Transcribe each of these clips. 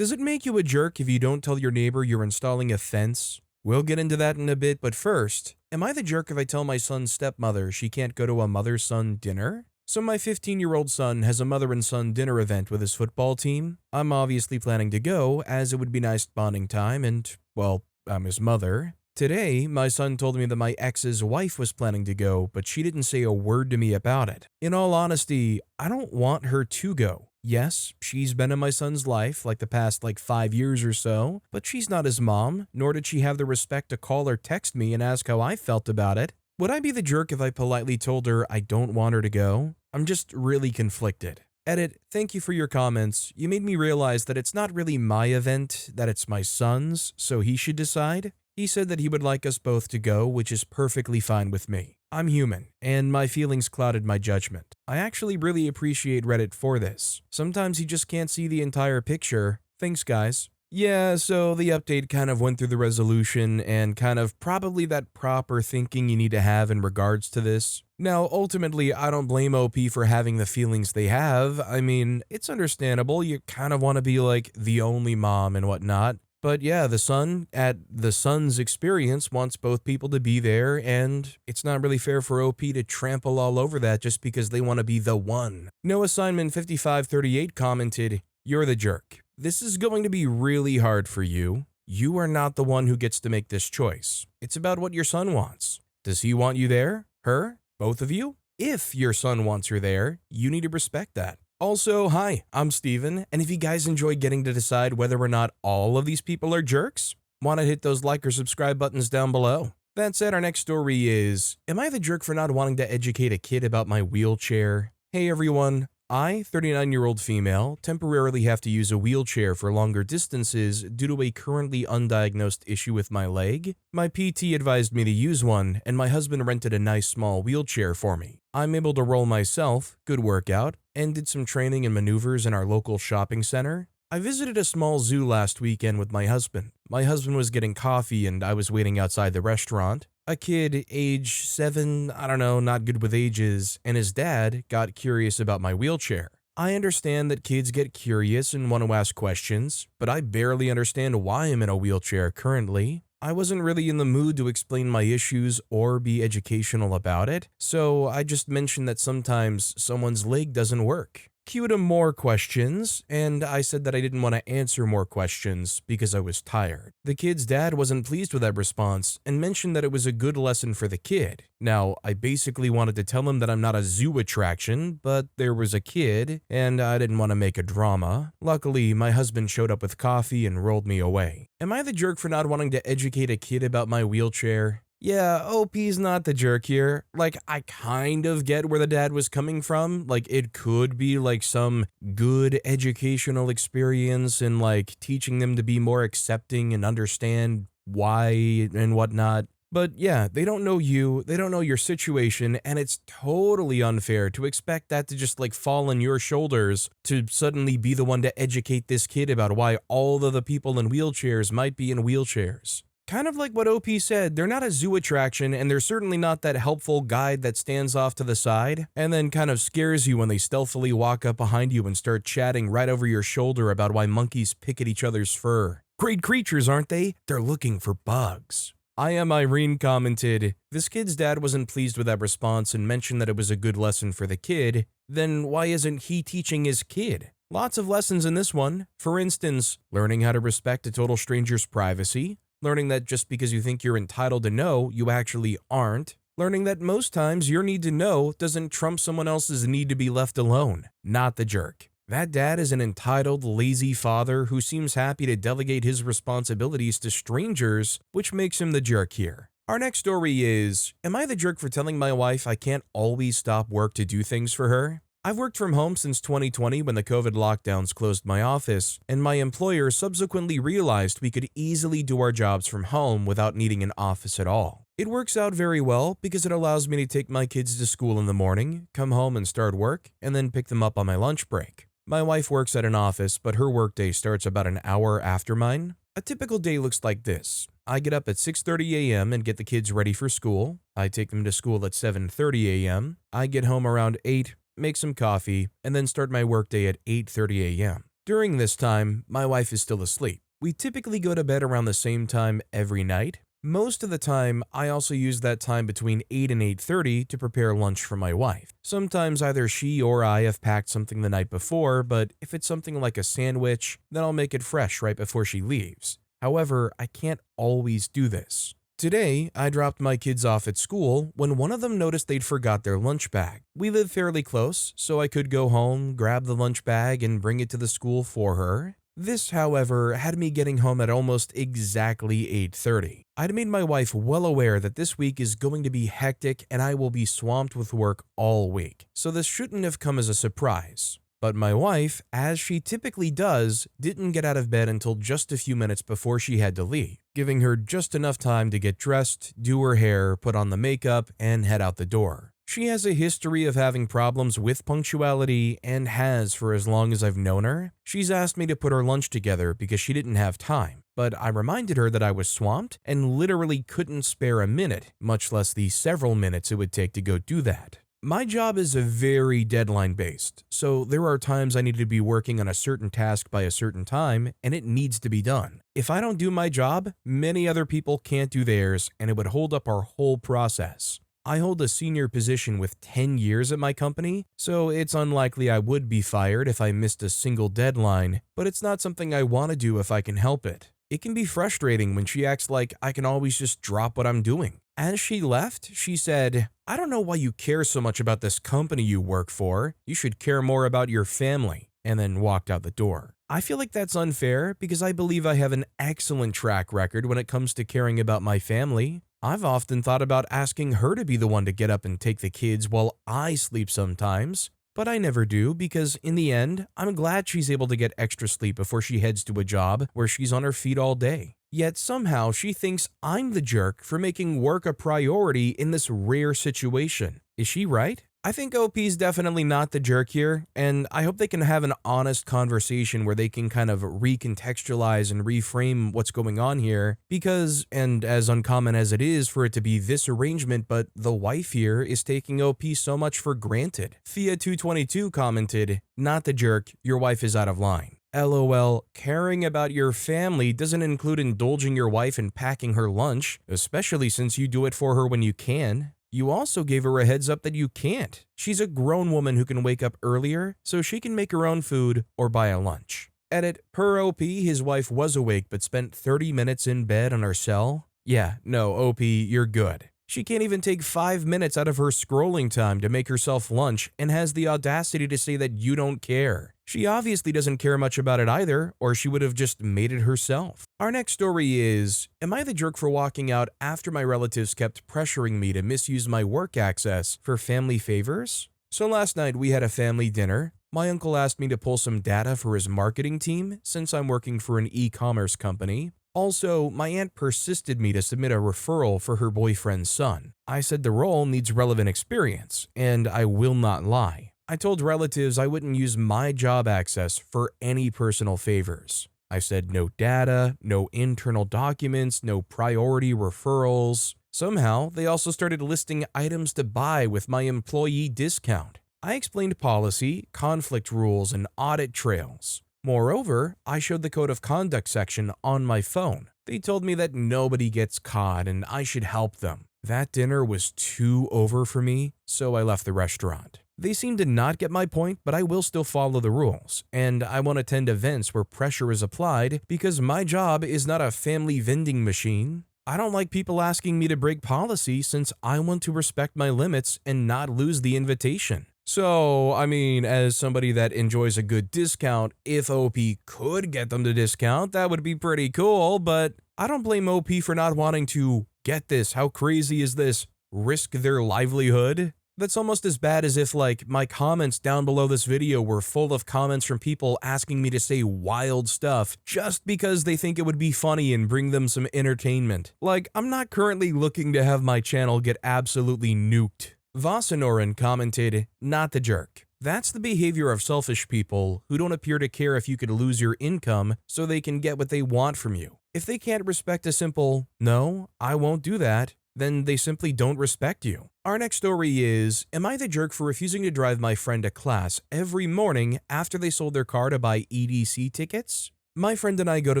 Does it make you a jerk if you don't tell your neighbor you're installing a fence? We'll get into that in a bit, but first, am I the jerk if I tell my son's stepmother she can't go to a mother-son dinner? So my 15-year-old son has a mother and son dinner event with his football team. I'm obviously planning to go, as it would be nice bonding time and, well, I'm his mother. Today, my son told me that my ex's wife was planning to go, but she didn't say a word to me about it. In all honesty, I don't want her to go. Yes, she's been in my son's life the past 5 years or so, but she's not his mom, nor did she have the respect to call or text me and ask how I felt about it. Would I be the jerk if I politely told her I don't want her to go? I'm just really conflicted. Edit, thank you for your comments. You made me realize that it's not really my event, that it's my son's, so he should decide. He said that he would like us both to go, which is perfectly fine with me. I'm human, and my feelings clouded my judgment. I actually really appreciate Reddit for this. Sometimes you just can't see the entire picture. Thanks, guys. Yeah, so the update kind of went through the resolution and kind of probably that proper thinking you need to have in regards to this. Now, ultimately, I don't blame OP for having the feelings they have. I mean, it's understandable. You kind of want to be the only mom and whatnot. But yeah, the son, at the son's experience, wants both people to be there, and it's not really fair for OP to trample all over that just because they want to be the one. No Assignment 5538 commented, "You're the jerk. This is going to be really hard for you. You are not the one who gets to make this choice. It's about what your son wants. Does he want you there? Her? Both of you? If your son wants her there, you need to respect that." Also, hi, I'm Steven, and if you guys enjoy getting to decide whether or not all of these people are jerks, want to hit those like or subscribe buttons down below. That said, our next story is, am I the jerk for not wanting to educate a kid about my wheelchair? Hey everyone, I, 39-year-old female, temporarily have to use a wheelchair for longer distances due to a currently undiagnosed issue with my leg. My PT advised me to use one, and my husband rented a nice small wheelchair for me. I'm able to roll myself, good workout, and did some training and maneuvers in our local shopping center. I visited a small zoo last weekend with my husband. My husband was getting coffee and I was waiting outside the restaurant. A kid, age 7, I don't know, not good with ages, and his dad got curious about my wheelchair. I understand that kids get curious and want to ask questions, but I barely understand why I'm in a wheelchair currently. I wasn't really in the mood to explain my issues or be educational about it, so I just mentioned that sometimes someone's leg doesn't work. Cue to more questions, and I said that I didn't want to answer more questions because I was tired. The kid's dad wasn't pleased with that response and mentioned that it was a good lesson for the kid. Now, I basically wanted to tell him that I'm not a zoo attraction, but there was a kid, and I didn't want to make a drama. Luckily, my husband showed up with coffee and rolled me away. Am I the jerk for not wanting to educate a kid about my wheelchair? Yeah, OP's not the jerk here. I kind of get where the dad was coming from. It could be some good educational experience in teaching them to be more accepting and understand why and whatnot. But yeah, they don't know you, they don't know your situation, and it's totally unfair to expect that to just fall on your shoulders to suddenly be the one to educate this kid about why all of the people in wheelchairs might be in wheelchairs. Kind of like what OP said, they're not a zoo attraction, and they're certainly not that helpful guide that stands off to the side and then kind of scares you when they stealthily walk up behind you and start chatting right over your shoulder about why monkeys pick at each other's fur. Great creatures, aren't they? They're looking for bugs. I Am Irene commented, this kid's dad wasn't pleased with that response and mentioned that it was a good lesson for the kid. Then why isn't he teaching his kid? Lots of lessons in this one. For instance, learning how to respect a total stranger's privacy. Learning that just because you think you're entitled to know, you actually aren't. Learning that most times your need to know doesn't trump someone else's need to be left alone. Not the jerk. That dad is an entitled, lazy father who seems happy to delegate his responsibilities to strangers, which makes him the jerk here. Our next story is, am I the jerk for telling my wife I can't always stop work to do things for her? I've worked from home since 2020 when the COVID lockdowns closed my office, and my employer subsequently realized we could easily do our jobs from home without needing an office at all. It works out very well because it allows me to take my kids to school in the morning, come home and start work, and then pick them up on my lunch break. My wife works at an office, but her workday starts about an hour after mine. A typical day looks like this. I get up at 6:30 a.m. and get the kids ready for school. I take them to school at 7:30 a.m. I get home around 8, make some coffee, and then start my workday at 8:30 a.m. During this time, my wife is still asleep. We typically go to bed around the same time every night. Most of the time, I also use that time between 8 and 8:30 to prepare lunch for my wife. Sometimes either she or I have packed something the night before, but if it's something like a sandwich, then I'll make it fresh right before she leaves. However, I can't always do this. Today, I dropped my kids off at school when one of them noticed they'd forgot their lunch bag. We live fairly close, so I could go home, grab the lunch bag, and bring it to the school for her. This, however, had me getting home at almost exactly 8:30. I'd made my wife well aware that this week is going to be hectic and I will be swamped with work all week, so this shouldn't have come as a surprise. But my wife, as she typically does, didn't get out of bed until just a few minutes before she had to leave, giving her just enough time to get dressed, do her hair, put on the makeup, and head out the door. She has a history of having problems with punctuality and has for as long as I've known her. She's asked me to put her lunch together because she didn't have time, but I reminded her that I was swamped and literally couldn't spare a minute, much less the several minutes it would take to go do that. My job is very deadline-based, so there are times I need to be working on a certain task by a certain time, and it needs to be done. If I don't do my job, many other people can't do theirs, and it would hold up our whole process. I hold a senior position with 10 years at my company, so it's unlikely I would be fired if I missed a single deadline, but it's not something I want to do if I can help it. It can be frustrating when she acts like I can always just drop what I'm doing. As she left, she said, "I don't know why you care so much about this company you work for. You should care more about your family," and then walked out the door. I feel like that's unfair because I believe I have an excellent track record when it comes to caring about my family. I've often thought about asking her to be the one to get up and take the kids while I sleep sometimes, but I never do because in the end, I'm glad she's able to get extra sleep before she heads to a job where she's on her feet all day. Yet somehow she thinks I'm the jerk for making work a priority in this rare situation. Is she right? I think OP's definitely not the jerk here, and I hope they can have an honest conversation where they can kind of recontextualize and reframe what's going on here, because, and as uncommon as it is for it to be this arrangement, but the wife here is taking OP so much for granted. Thea222 commented, "Not the jerk, your wife is out of line. LOL, caring about your family doesn't include indulging your wife and packing her lunch, especially since you do it for her when you can. You also gave her a heads up that you can't. She's a grown woman who can wake up earlier, so she can make her own food or buy a lunch." Edit, per OP, his wife was awake but spent 30 minutes in bed on her cell. Yeah, no, OP, you're good. She can't even take 5 minutes out of her scrolling time to make herself lunch and has the audacity to say that you don't care. She obviously doesn't care much about it either, or she would have just made it herself. Our next story is, am I the jerk for walking out after my relatives kept pressuring me to misuse my work access for family favors? So last night we had a family dinner. My uncle asked me to pull some data for his marketing team since I'm working for an e-commerce company. Also, my aunt persisted me to submit a referral for her boyfriend's son. I said the role needs relevant experience, and I will not lie. I told relatives I wouldn't use my job access for any personal favors. I said no data, no internal documents, no priority referrals. Somehow, they also started listing items to buy with my employee discount. I explained policy, conflict rules, and audit trails. Moreover, I showed the code of conduct section on my phone. They told me that nobody gets caught and I should help them. That dinner was too over for me, so I left the restaurant. They seem to not get my point, but I will still follow the rules, and I won't attend events where pressure is applied because my job is not a family vending machine. I don't like people asking me to break policy since I want to respect my limits and not lose the invitation. So, I mean, as somebody that enjoys a good discount, if OP could get them to discount, that would be pretty cool, but I don't blame OP for not wanting to, get this, how crazy is this, risk their livelihood? That's almost as bad as if, like, my comments down below this video were full of comments from people asking me to say wild stuff just because they think it would be funny and bring them some entertainment. Like, I'm not currently looking to have my channel get absolutely nuked. Vasanoran commented, "Not the jerk. That's the behavior of selfish people who don't appear to care if you could lose your income so they can get what they want from you. If they can't respect a simple, 'No, I won't do that,' then they simply don't respect you. Our next story is, am I the jerk for refusing to drive my friend to class every morning after they sold their car to buy EDC tickets? My friend and I go to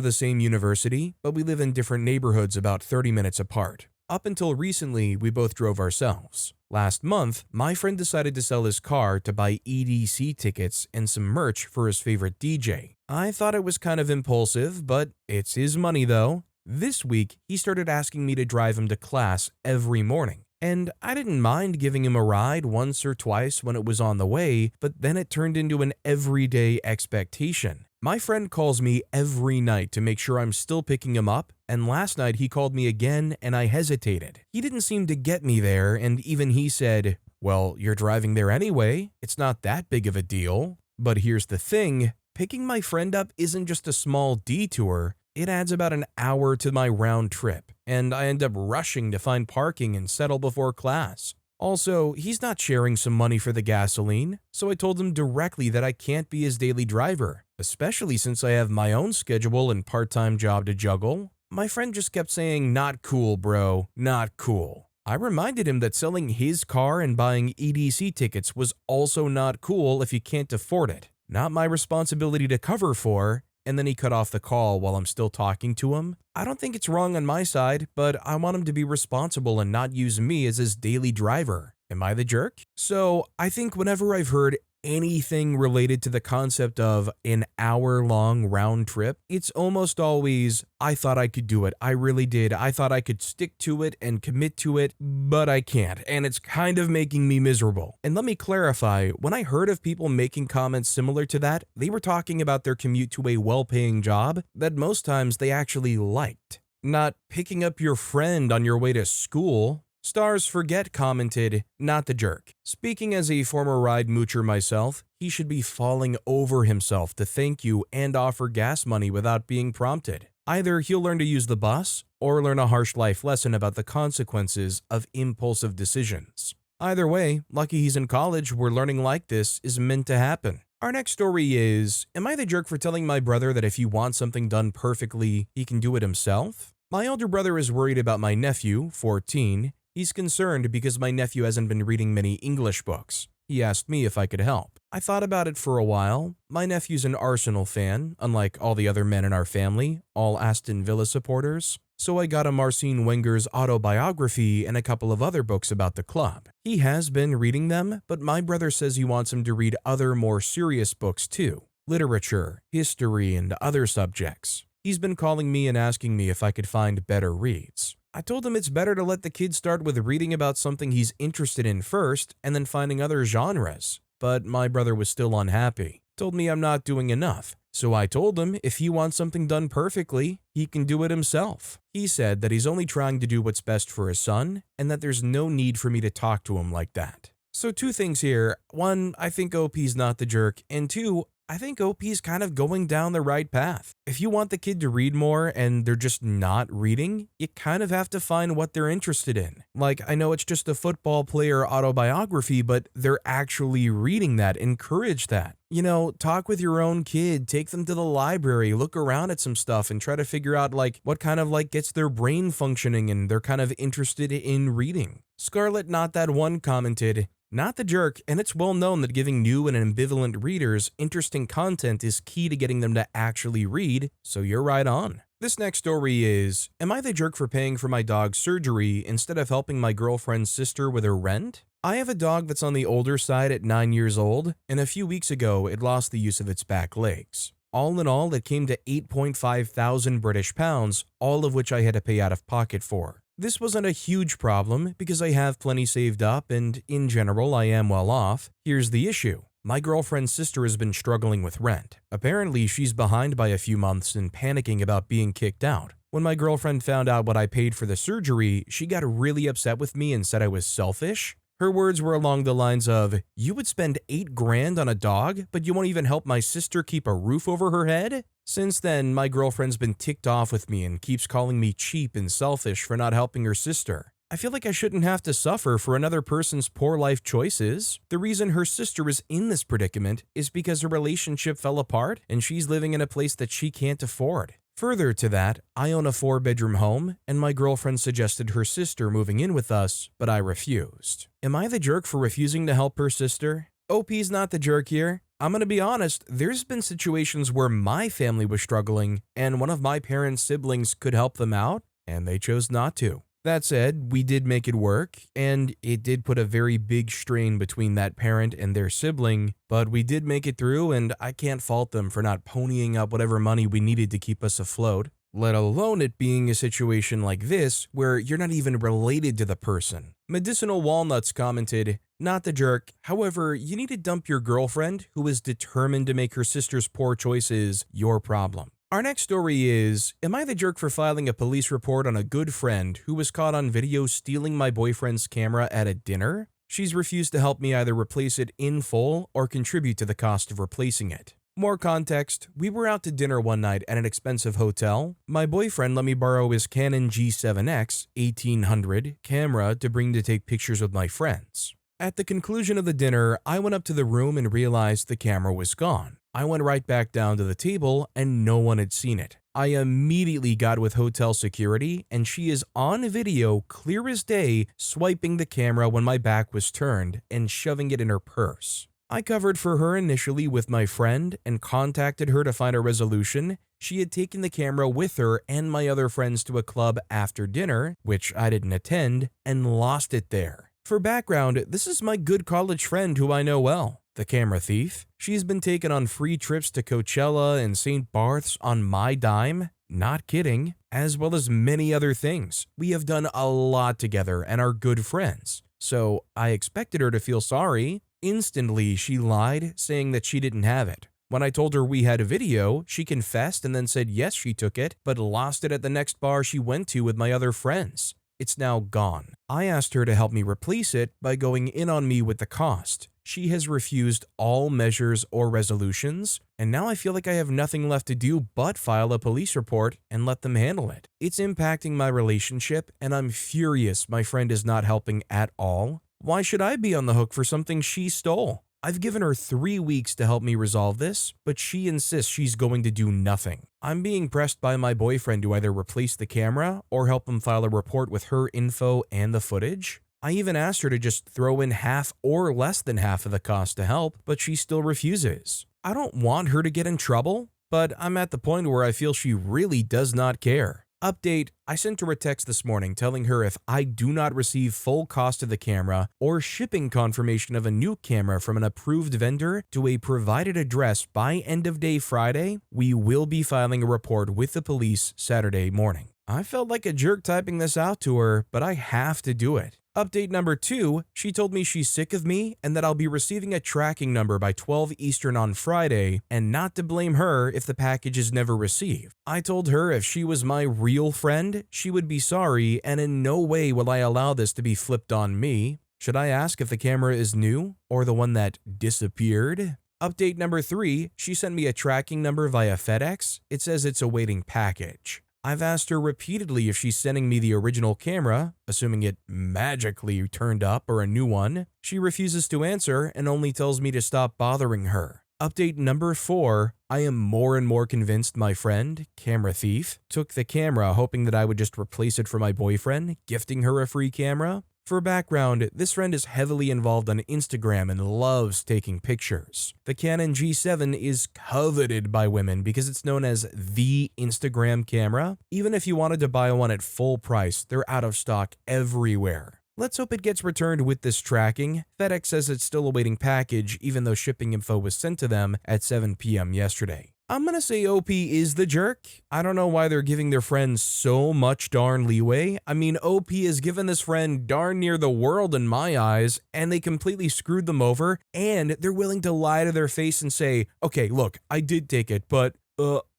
the same university, but we live in different neighborhoods about 30 minutes apart. Up until recently, we both drove ourselves. Last month, my friend decided to sell his car to buy EDC tickets and some merch for his favorite DJ. I thought it was kind of impulsive, but it's his money though. This week, he started asking me to drive him to class every morning. And I didn't mind giving him a ride once or twice when it was on the way, but then it turned into an everyday expectation. My friend calls me every night to make sure I'm still picking him up, and last night he called me again and I hesitated. He didn't seem to get me there, and even he said, "Well, you're driving there anyway. It's not that big of a deal." But here's the thing, picking my friend up isn't just a small detour. It adds about an hour to my round trip, and I end up rushing to find parking and settle before class. Also, he's not sharing some money for the gasoline, so I told him directly that I can't be his daily driver, especially since I have my own schedule and part-time job to juggle. My friend just kept saying, "Not cool, bro, not cool." I reminded him that selling his car and buying EDC tickets was also not cool if you can't afford it. Not my responsibility to cover for. And then he cut off the call while I'm still talking to him. I don't think it's wrong on my side, but I want him to be responsible and not use me as his daily driver. Am I the jerk? So I think whenever I've heard anything related to the concept of an hour-long round trip, it's almost always, I thought I could do it. I really did. I thought I could stick to it and commit to it, but I can't, and it's kind of making me miserable. And let me clarify, when I heard of people making comments similar to that, they were talking about their commute to a well-paying job that most times they actually liked. Not picking up your friend on your way to school. Stars Forget commented, "Not the jerk. Speaking as a former ride moocher myself, he should be falling over himself to thank you and offer gas money without being prompted. Either he'll learn to use the bus or learn a harsh life lesson about the consequences of impulsive decisions. Either way, lucky he's in college where learning like this is meant to happen." Our next story is, am I the jerk for telling my brother that if he wants something done perfectly, he can do it himself? My older brother is worried about my nephew, 14. He's concerned because my nephew hasn't been reading many English books. He asked me if I could help. I thought about it for a while. My nephew's an Arsenal fan, unlike all the other men in our family, all Aston Villa supporters. So I got him Arsene Wenger's autobiography and a couple of other books about the club. He has been reading them, but my brother says he wants him to read other more serious books too. Literature, history, and other subjects. He's been calling me and asking me if I could find better reads. I told him it's better to let the kid start with reading about something he's interested in first and then finding other genres. But my brother was still unhappy. Told me I'm not doing enough. So I told him if he wants something done perfectly, he can do it himself. He said that he's only trying to do what's best for his son and that there's no need for me to talk to him like that. So two things here. One, I think OP's not the jerk. And two, I think OP's kind of going down the right path. If you want the kid to read more and they're just not reading, you kind of have to find what they're interested in. Like, I know it's just a football player autobiography, but they're actually reading that. Encourage that. You know, talk with your own kid, take them to the library, look around at some stuff and try to figure out what kind of gets their brain functioning and they're kind of interested in reading. Scarlett Not That One commented, "Not the jerk, and it's well known that giving new and ambivalent readers interesting content is key to getting them to actually read, so you're right on." This next story is, am I the jerk for paying for my dog's surgery instead of helping my girlfriend's sister with her rent? I have a dog that's on the older side at 9 years old, and a few weeks ago it lost the use of its back legs. All in all, it came to 8.5 thousand British pounds, all of which I had to pay out of pocket for. This wasn't a huge problem because I have plenty saved up and, in general, I am well off. Here's the issue. My girlfriend's sister has been struggling with rent. Apparently, she's behind by a few months and panicking about being kicked out. When my girlfriend found out what I paid for the surgery, she got really upset with me and said I was selfish. Her words were along the lines of, "You would spend 8 grand on a dog, but you won't even help my sister keep a roof over her head?" Since then, my girlfriend's been ticked off with me and keeps calling me cheap and selfish for not helping her sister. I feel like I shouldn't have to suffer for another person's poor life choices. The reason her sister is in this predicament is because her relationship fell apart and she's living in a place that she can't afford. Further to that, I own a 4-bedroom home, and my girlfriend suggested her sister moving in with us, but I refused. Am I the jerk for refusing to help her sister? OP's not the jerk here. I'm gonna be honest, there's been situations where my family was struggling, and one of my parents' siblings could help them out, and they chose not to. That said, we did make it work, and it did put a very big strain between that parent and their sibling, but we did make it through, and I can't fault them for not ponying up whatever money we needed to keep us afloat, let alone it being a situation like this where you're not even related to the person. Medicinal Walnuts commented, "Not the jerk, however, you need to dump your girlfriend who is determined to make her sister's poor choices your problem." Our next story is, am I the jerk for filing a police report on a good friend who was caught on video stealing my boyfriend's camera at a dinner? She's refused to help me either replace it in full or contribute to the cost of replacing it. More context, we were out to dinner one night at an expensive hotel. My boyfriend let me borrow his Canon G7X 1800 camera to bring to take pictures with my friends. At the conclusion of the dinner, I went up to the room and realized the camera was gone. I went right back down to the table and no one had seen it. I immediately got with hotel security and she is on video clear as day swiping the camera when my back was turned and shoving it in her purse. I covered for her initially with my friend and contacted her to find a resolution. She had taken the camera with her and my other friends to a club after dinner, which I didn't attend, and lost it there. For background, this is my good college friend who I know well, the camera thief. She's been taken on free trips to Coachella and St. Barth's on my dime, not kidding, as well as many other things. We have done a lot together and are good friends, so I expected her to feel sorry. Instantly, she lied, saying that she didn't have it. When I told her we had a video, she confessed and then said yes, she took it, but lost it at the next bar she went to with my other friends. It's now gone. I asked her to help me replace it by going in on me with the cost. She has refused all measures or resolutions, and now I feel like I have nothing left to do but file a police report and let them handle it. It's impacting my relationship, and I'm furious my friend is not helping at all. Why should I be on the hook for something she stole? I've given her 3 weeks to help me resolve this, but she insists she's going to do nothing. I'm being pressed by my boyfriend to either replace the camera or help him file a report with her info and the footage. I even asked her to just throw in half or less than half of the cost to help, but she still refuses. I don't want her to get in trouble, but I'm at the point where I feel she really does not care. Update, I sent her a text this morning telling her if I do not receive full cost of the camera or shipping confirmation of a new camera from an approved vendor to a provided address by end of day Friday, we will be filing a report with the police Saturday morning. I felt like a jerk typing this out to her, but I have to do it. Update number 2, she told me she's sick of me and that I'll be receiving a tracking number by 12 Eastern on Friday and not to blame her if the package is never received. I told her if she was my real friend, she would be sorry and in no way will I allow this to be flipped on me. Should I ask if the camera is new or the one that disappeared? Update number 3, she sent me a tracking number via FedEx. It says it's awaiting package. I've asked her repeatedly if she's sending me the original camera, assuming it magically turned up or a new one. She refuses to answer and only tells me to stop bothering her. Update number 4, I am more and more convinced my friend, camera thief, took the camera hoping that I would just replace it for my boyfriend, gifting her a free camera. For background, this friend is heavily involved on Instagram and loves taking pictures. The Canon G7 is coveted by women because it's known as the Instagram camera. Even if you wanted to buy one at full price, they're out of stock everywhere. Let's hope it gets returned with this tracking. FedEx says it's still awaiting package even though shipping info was sent to them at 7 p.m. yesterday. I'm gonna say OP is the jerk. I don't know why they're giving their friends so much darn leeway. I mean, OP has given this friend darn near the world in my eyes, and they completely screwed them over, and they're willing to lie to their face and say, okay, look, I did take it, but,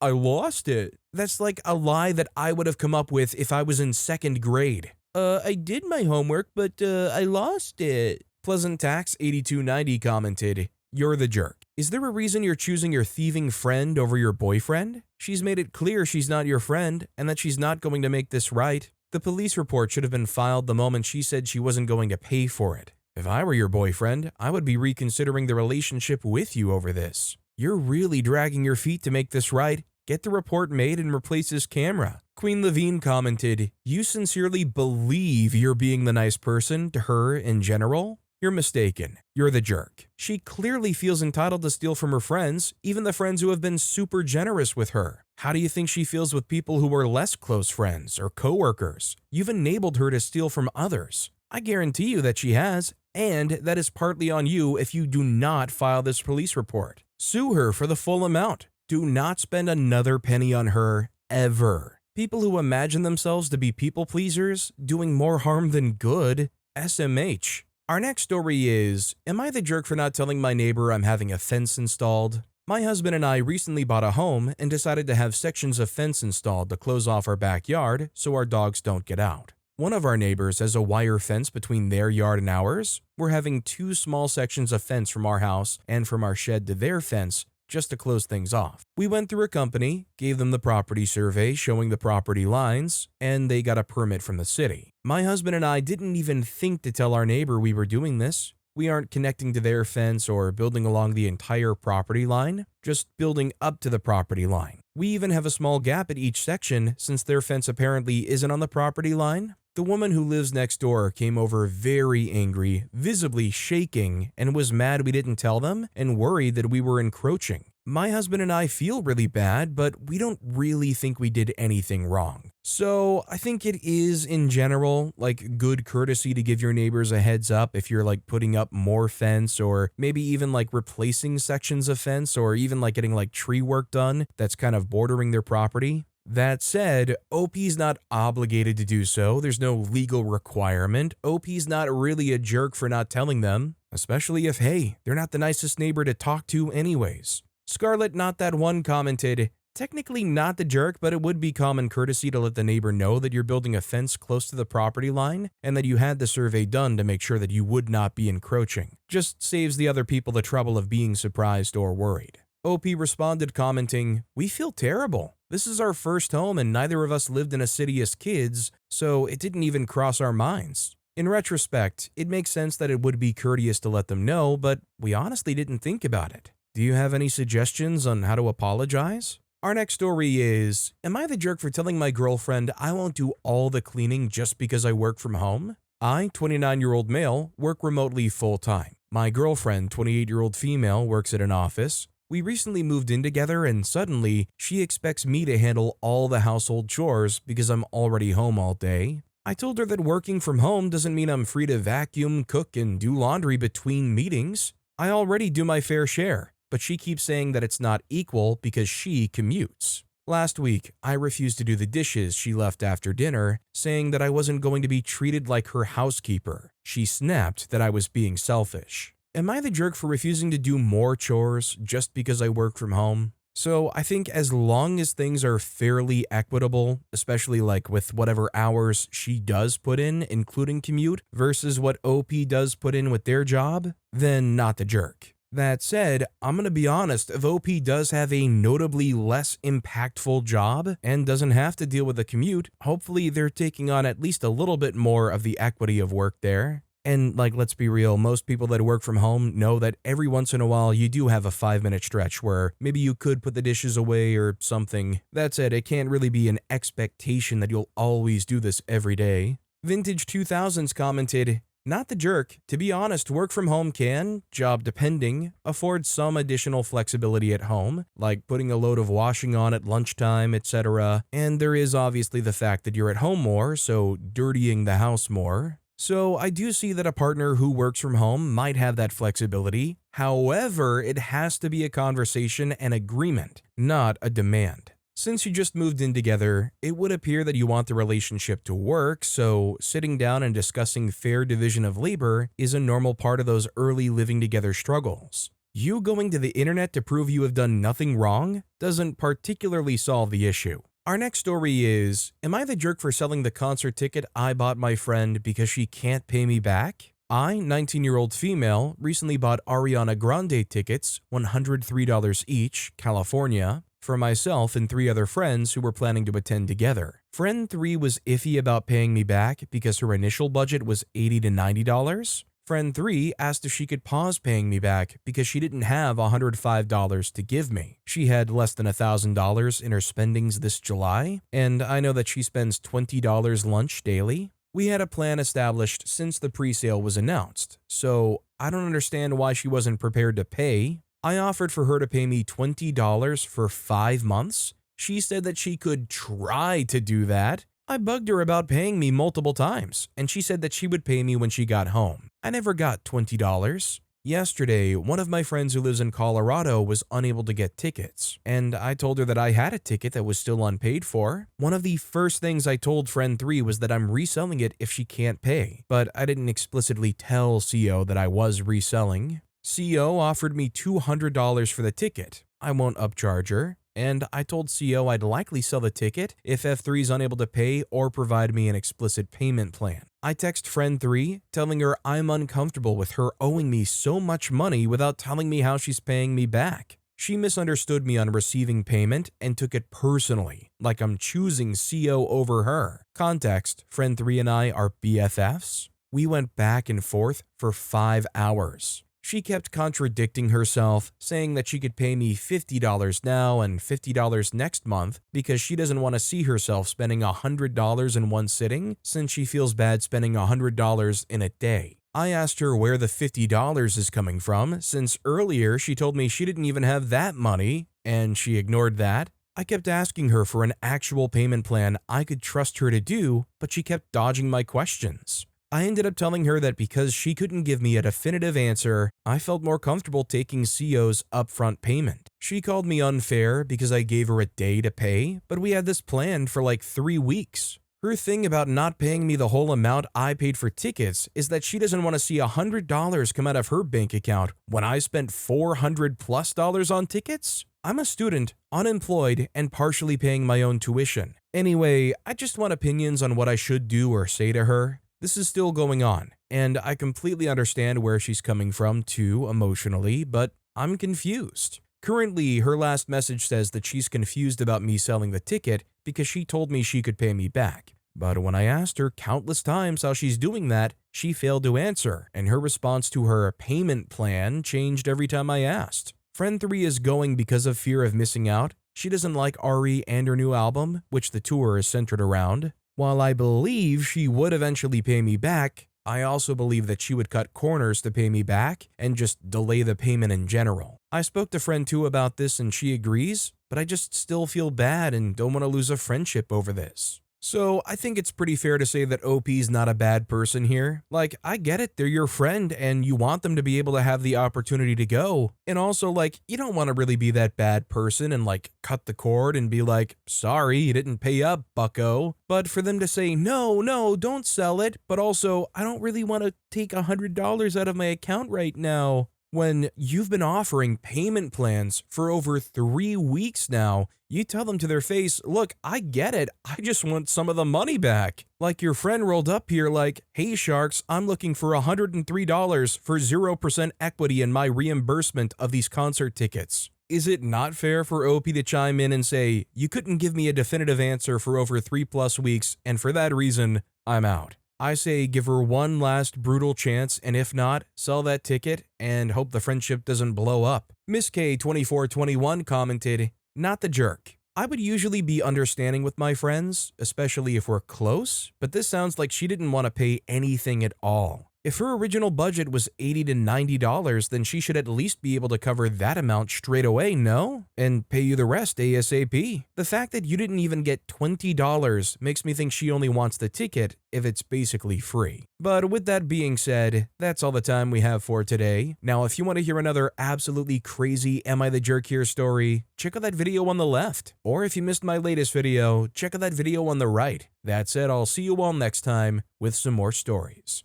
I lost it. That's like a lie that I would have come up with if I was in 2nd grade. I did my homework, but, I lost it. Pleasant Tax 8290 commented, "You're the jerk. Is there a reason you're choosing your thieving friend over your boyfriend? She's made it clear she's not your friend and that she's not going to make this right. The police report should have been filed the moment she said she wasn't going to pay for it. If I were your boyfriend, I would be reconsidering the relationship with you over this. You're really dragging your feet to make this right. Get the report made and replace his camera. Queen Levine commented, "You sincerely believe you're being the nice person to her in general? You're mistaken. You're the jerk. She clearly feels entitled to steal from her friends, even the friends who have been super generous with her. How do you think she feels with people who are less close friends or coworkers? You've enabled her to steal from others. I guarantee you that she has, and that is partly on you if you do not file this police report. Sue her for the full amount. Do not spend another penny on her, ever. People who imagine themselves to be people pleasers, doing more harm than good, SMH. Our next story is, am I the jerk for not telling my neighbor I'm having a fence installed? My husband and I recently bought a home and decided to have sections of fence installed to close off our backyard so our dogs don't get out. One of our neighbors has a wire fence between their yard and ours. We're having 2 small sections of fence from our house and from our shed to their fence just to close things off. We went through a company, gave them the property survey showing the property lines, and they got a permit from the city. My husband and I didn't even think to tell our neighbor we were doing this. We aren't connecting to their fence or building along the entire property line, just building up to the property line. We even have a small gap at each section since their fence apparently isn't on the property line. The woman who lives next door came over very angry, visibly shaking, and was mad we didn't tell them and worried that we were encroaching. My husband and I feel really bad, but we don't really think we did anything wrong. So I think it is, in general, like good courtesy to give your neighbors a heads up if you're like putting up more fence or maybe even like replacing sections of fence or even like getting like tree work done that's kind of bordering their property. That said, OP's not obligated to do so. There's no legal requirement. OP's not really a jerk for not telling them, especially if, hey, they're not the nicest neighbor to talk to anyways. Scarlett Not That One commented, technically not the jerk, but it would be common courtesy to let the neighbor know that you're building a fence close to the property line and that you had the survey done to make sure that you would not be encroaching. Just saves the other people the trouble of being surprised or worried. OP responded commenting, "We feel terrible. This is our first home and neither of us lived in a city as kids, so it didn't even cross our minds. In retrospect, it makes sense that it would be courteous to let them know, but we honestly didn't think about it. Do you have any suggestions on how to apologize?" Our next story is, am I the jerk for telling my girlfriend I won't do all the cleaning just because I work from home? I, 29-year-old male, work remotely full-time. My girlfriend, 28-year-old female, works at an office. We recently moved in together and suddenly she expects me to handle all the household chores because I'm already home all day. I told her that working from home doesn't mean I'm free to vacuum, cook, and do laundry between meetings. I already do my fair share, but she keeps saying that it's not equal because she commutes. Last week, I refused to do the dishes she left after dinner, saying that I wasn't going to be treated like her housekeeper. She snapped that I was being selfish. Am I the jerk for refusing to do more chores just because I work from home? So I think as long as things are fairly equitable, especially like with whatever hours she does put in, including commute, versus what OP does put in with their job, then not the jerk. That said, I'm going to be honest, if OP does have a notably less impactful job and doesn't have to deal with the commute, hopefully they're taking on at least a little bit more of the equity of work there. And like, let's be real, most people that work from home know that every once in a while you do have a 5-minute stretch where maybe you could put the dishes away or something. That said, it can't really be an expectation that you'll always do this every day. Vintage 2000s commented, not the jerk. To be honest, work from home can, job depending, afford some additional flexibility at home, like putting a load of washing on at lunchtime, etc. And there is obviously the fact that you're at home more, so dirtying the house more. So I do see that a partner who works from home might have that flexibility. However, it has to be a conversation and agreement, not a demand. Since you just moved in together, it would appear that you want the relationship to work, so sitting down and discussing fair division of labor is a normal part of those early living together struggles. You going to the internet to prove you have done nothing wrong doesn't particularly solve the issue. Our next story is, am I the jerk for selling the concert ticket I bought my friend because she can't pay me back? I, 19-year-old female, recently bought Ariana Grande tickets, $103 each, California, for myself and 3 other friends who were planning to attend together. Friend 3 was iffy about paying me back because her initial budget was $80 to $90. Friend 3 asked if she could pause paying me back because she didn't have $105 to give me. She had less than $1,000 in her spendings this July, and I know that she spends $20 lunch daily. We had a plan established since the pre-sale was announced, so I don't understand why she wasn't prepared to pay. I offered for her to pay me $20 for 5 months. She said that she could try to do that. I bugged her about paying me multiple times, and she said that she would pay me when she got home. I never got $20. Yesterday, one of my friends who lives in Colorado was unable to get tickets, and I told her that I had a ticket that was still unpaid for. One of the first things I told friend 3 was that I'm reselling it if she can't pay, but I didn't explicitly tell CO that I was reselling. CO offered me $200 for the ticket. I won't upcharge her. And I told CO I'd likely sell the ticket if F3 is unable to pay or provide me an explicit payment plan. I text friend 3 telling her I'm uncomfortable with her owing me so much money without telling me how she's paying me back. She misunderstood me on receiving payment and took it personally, like I'm choosing CO over her. Context, friend 3 and I are BFFs. We went back and forth for 5 hours. She kept contradicting herself, saying that she could pay me $50 now and $50 next month because she doesn't want to see herself spending $100 in one sitting since she feels bad spending $100 in a day. I asked her where the $50 is coming from since earlier she told me she didn't even have that money and she ignored that. I kept asking her for an actual payment plan I could trust her to do, but she kept dodging my questions. I ended up telling her that because she couldn't give me a definitive answer, I felt more comfortable taking CO's upfront payment. She called me unfair because I gave her a day to pay, but we had this planned for like 3 weeks. Her thing about not paying me the whole amount I paid for tickets is that she doesn't want to see $100 come out of her bank account when I spent $400+ on tickets. I'm a student, unemployed, and partially paying my own tuition. Anyway, I just want opinions on what I should do or say to her. This is still going on, and I completely understand where she's coming from too emotionally, but I'm confused. Currently, her last message says that she's confused about me selling the ticket because she told me she could pay me back. But when I asked her countless times how she's doing that, she failed to answer, and her response to her payment plan changed every time I asked. Friend 3 is going because of fear of missing out. She doesn't like Ari and her new album, which the tour is centered around. While I believe she would eventually pay me back, I also believe that she would cut corners to pay me back and just delay the payment in general. I spoke to friend 2 about this and she agrees, but I just still feel bad and don't want to lose a friendship over this. So I think it's pretty fair to say that OP's not a bad person here. Like, I get it, they're your friend and you want them to be able to have the opportunity to go. And also, like, you don't want to really be that bad person and like cut the cord and be like, sorry, you didn't pay up, bucko. But for them to say, no, don't sell it, but also, I don't really want to take $100 out of my account right now. When you've been offering payment plans for over 3 weeks now, you tell them to their face, look, I get it, I just want some of the money back. Like your friend rolled up here like, hey Sharks, I'm looking for $103 for 0% equity in my reimbursement of these concert tickets. Is it not fair for OP to chime in and say, you couldn't give me a definitive answer for over 3+ weeks, and for that reason, I'm out? I say give her one last brutal chance, and if not, sell that ticket and hope the friendship doesn't blow up. Miss K2421 commented, not the jerk. I would usually be understanding with my friends, especially if we're close, but this sounds like she didn't want to pay anything at all. If her original budget was $80 to $90, then she should at least be able to cover that amount straight away, no? And pay you the rest ASAP. The fact that you didn't even get $20 makes me think she only wants the ticket if it's basically free. But with that being said, that's all the time we have for today. Now, if you want to hear another absolutely crazy Am I the Jerk Here story, check out that video on the left. Or if you missed my latest video, check out that video on the right. That said, I'll see you all next time with some more stories.